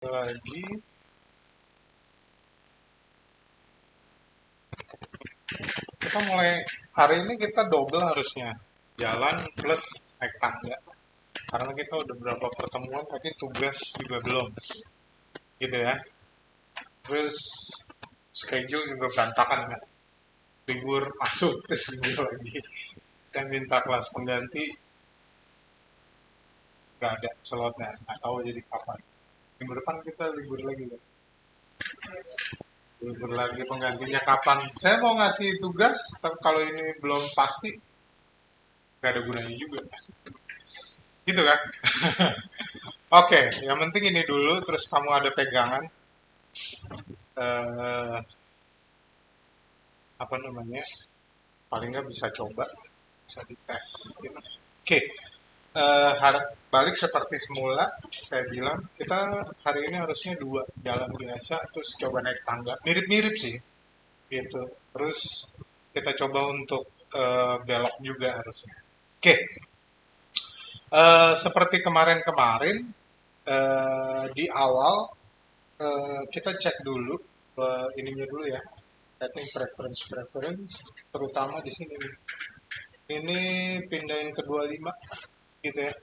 lagi. Kita mulai hari ini kita double harusnya. Jalan plus naik tangga. Karena kita udah berapa pertemuan tapi tugas juga belum. Gitu ya. Terus schedule juga berantakan kan. Libur masuk terus libur lagi. Dan minta kelas pengganti nggak ada slotnya. Nggak tahu jadi kapan. Minggu depan kita libur lagi kan. Libur lagi penggantinya kapan. Saya mau ngasih tugas, tapi kalau ini belum pasti, nggak ada gunanya juga. Gitu kan? Oke, yang penting ini dulu, terus kamu ada pegangan, eh, apa namanya, paling nggak bisa coba, bisa dites. Gitu. Oke, balik seperti semula, saya bilang, kita hari ini harusnya dua, jalan biasa, terus coba naik tangga. Mirip-mirip sih, gitu. Terus kita coba untuk belok juga harusnya. Oke, seperti kemarin-kemarin, di awal kita cek dulu ininya dulu ya, setting preference, terutama di sini nih. Ini pindahin ke 25 gitu ya.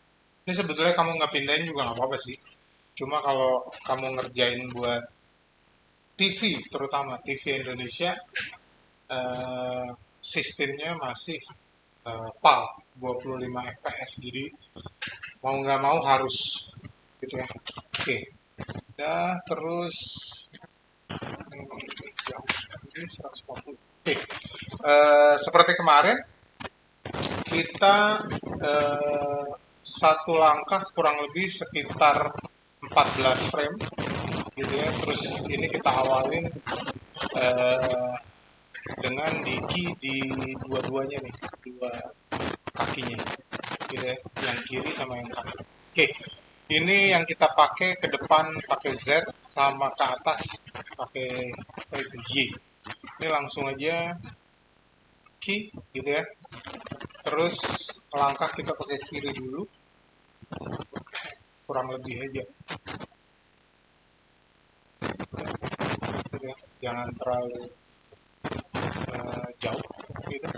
Ini sebetulnya kamu nggak pindahin juga nggak apa-apa sih. Cuma kalau kamu ngerjain buat TV, terutama TV Indonesia, sistemnya masih PAL 25 fps. Jadi mau nggak mau harus gitu ya. Oke. Ya, terus ini 140. Oke. Seperti kemarin kita satu langkah kurang lebih sekitar 14 frame gitu ya. Terus ini kita awalin eh, dengan diki di dua-duanya nih, dua kakinya gitu ya, yang kiri sama yang kanan. Oke, ini yang kita pakai ke depan pakai Z, sama ke atas pakai apa itu Y. Ini langsung aja key gitu ya. Terus langkah kita pakai kiri dulu, kurang lebih aja. Gitu ya. Jangan terlalu jauh gitu.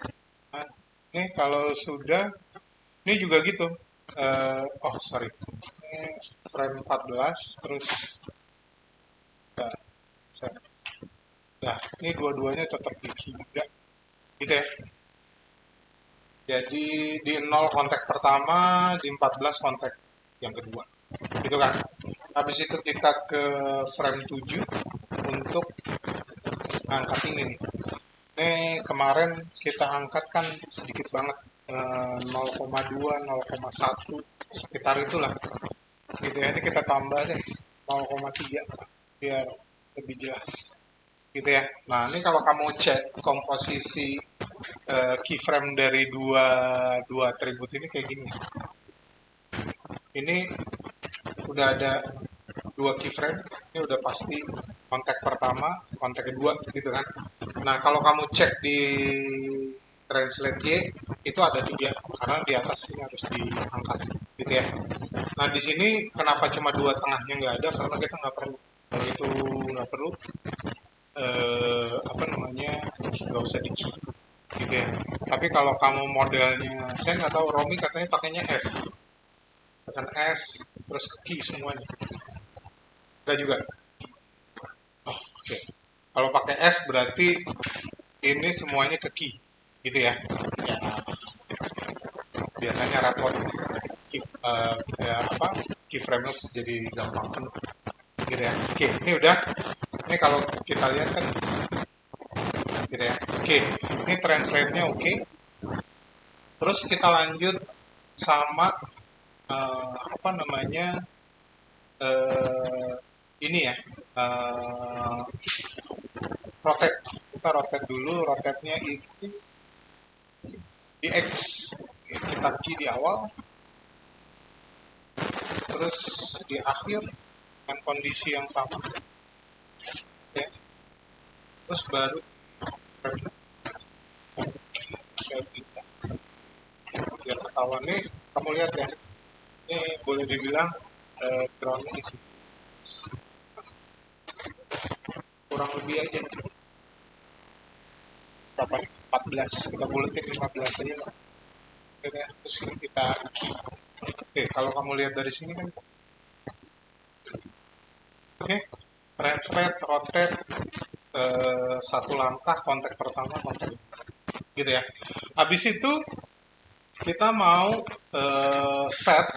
Nah, ini kalau sudah, ini juga gitu. Oh sorry, ini frame 14 terus nah, nah ini dua-duanya tetap di juga gitu ya. Jadi di 0 kontak pertama, di 14 kontak yang kedua. Gitu kan. Habis itu kita ke frame 7 untuk angkat ini nih. Ini kemarin kita angkat kan sedikit banget, 0,2, 0,1 sekitar itulah. Gitu ya. Ini kita tambah deh 0,3 biar lebih jelas. Gitu ya. Nah, ini kalau kamu cek komposisi keyframe dari dua atribut ini kayak gini. Ini udah ada dua keyframe, ini udah pasti kontak pertama, kontak kedua gitu kan. Nah, kalau kamu cek di translate Y itu ada tiga karena di atas ini harus diangkat gitu ya. Nah, di sini kenapa cuma dua tengahnya nggak ada, karena kita nggak perlu. Kalau itu nggak perlu, apa namanya, nggak usah di gitu ya. Tapi kalau kamu modelnya, saya nggak tahu, Romi katanya pakainya S, tekan S terus ke key semuanya. Enggak juga. Oh, oke. Okay. Kalau pakai S berarti ini semuanya ke key, gitu ya. Ya, biasanya repot key, ya apa, keyframe-nya jadi gampang penuh, gitu ya. Oke, okay. Ini udah. Ini kalau kita lihat kan, gitu ya. Oke, okay. Ini translate-nya oke. Okay. Terus kita lanjut sama apa namanya, ini ya, rotate. Kita rotate dulu, rotate-nya itu di X, kita key di awal, terus di akhir dengan kondisi yang sama, ya. Terus baru saya pindah biar ketahuan nih. Kamu lihat ya, ini boleh dibilang groundnya di sini, kurang lebih aja berapa, 14, kita buletin 15 aja lah. Oke, terus kita key. Oke, kalau kamu lihat dari sini kan, oke, translate, rotate, satu langkah, kontak pertama, kontak gitu ya. Habis itu kita mau set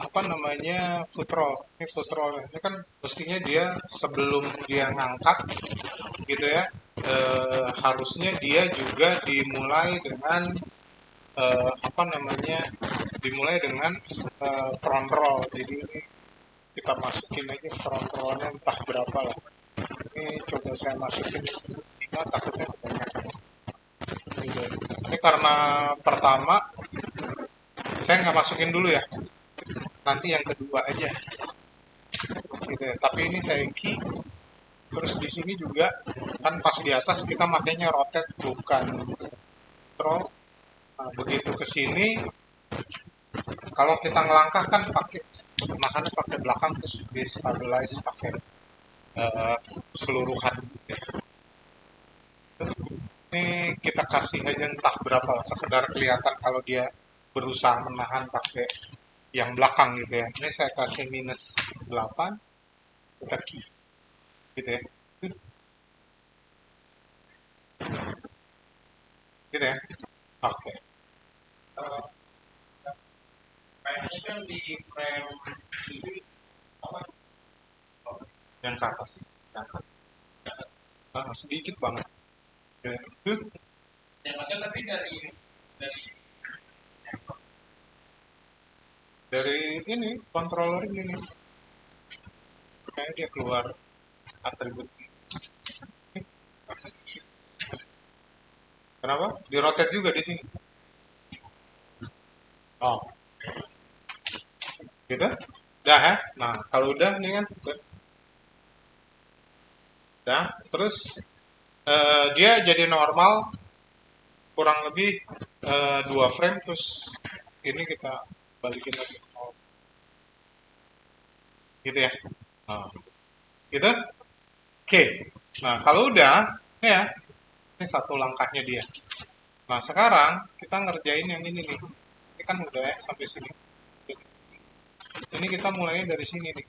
apa namanya foot roll. Ini foot roll ini kan mestinya dia sebelum dia ngangkat gitu ya, harusnya dia juga dimulai dengan apa namanya, dimulai dengan front roll. Jadi ini kita masukin aja front rollnya entah berapa lah. Ini coba saya masukin 5, takutnya kebanyakan. Ini karena pertama saya nggak masukin dulu ya, nanti yang kedua aja gitu ya. Tapi ini saya key, terus di sini juga kan pas di atas kita makainya rotate bukan roll. Nah, begitu ke sini kalau kita ngelangkah kan pakai nahannya pakai belakang, terus destabilize pakai keseluruhan. Ini kita kasih aja entah berapa lah, sekedar kelihatan kalau dia berusaha menahan pakai yang belakang gitu ya. Ini saya kasih -8, kita key gitu ya. Gitu ya. Oke. Kayaknya kan di frame ini apa? Yang ke atas. Yang ke atas. Sedikit banget. Yang ada tapi dari ini controller ini kayak dia keluar atribut. Kenapa? Di rotate juga di sini. Oh, gitu? Udah ya? Nah, kalau udah nih kan, udah. Terus dia jadi normal kurang lebih 2 frame, terus ini kita balikin lagi. Oh, gitu ya? Nah, gitu? Oke. Nah, kalau udah, ya, ini satu langkahnya dia. Nah, sekarang kita ngerjain yang ini nih. Ini kan udah ya, sampai sini. Ini kita mulainya dari sini nih.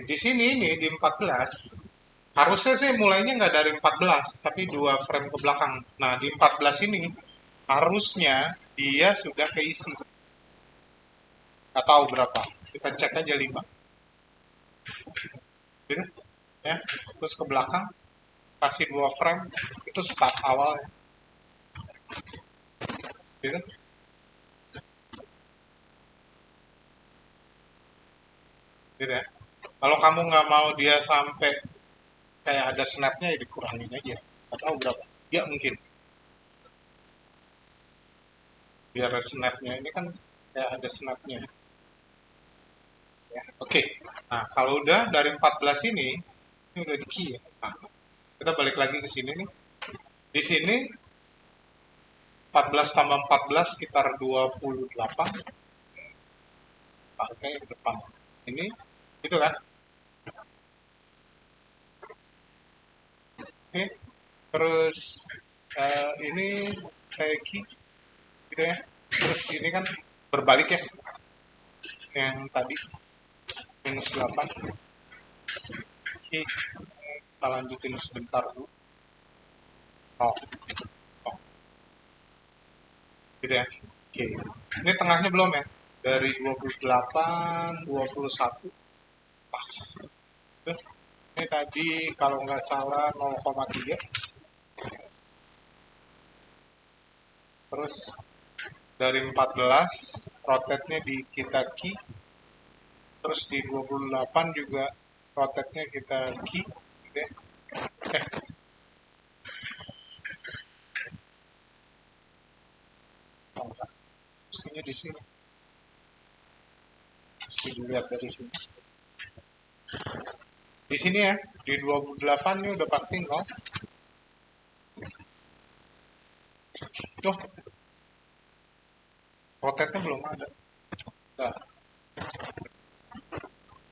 Di sini nih, di 14, harusnya sih mulainya nggak dari 14, tapi 2 frame ke belakang. Nah, di 14 ini, harusnya dia sudah keisi. Nggak tahu berapa. Kita cek aja 5. Gitu, ya. Terus ke belakang, kasih 2 frame, itu start awalnya. Gitu. Gitu ya. Kalau kamu nggak mau dia sampai kayak ada snapnya, ya dikurangin aja. Nggak tahu berapa. Ya mungkin. Biar snapnya ini kan kayak ada snapnya. Ya, oke. Nah, kalau udah dari 14 ini udah di key ya. Nah, kita balik lagi ke sini nih. Di sini 14 tambah 14 sekitar 28. Pakai depan. Ini gitu kan? Oke. Terus ini saya key gitu ya. Terus ini kan berbalik ya. Yang tadi -8. Oke. Kita lanjutin sebentar dulu. Oh, oh, gitu ya. Oke. Ini tengahnya belum ya? Dari 28, 21 pas. Ini tadi kalau nggak salah 0,3. Terus dari 14 rotate-nya di kita key. Terus di 28 juga rotate-nya kita key. Oke. Oh, enggak. Mestinya di sini. Mesti dilihat dari sini. Di sini ya, di 28 ini udah pasti nol. Tuh, rotate-nya belum ada. Nah,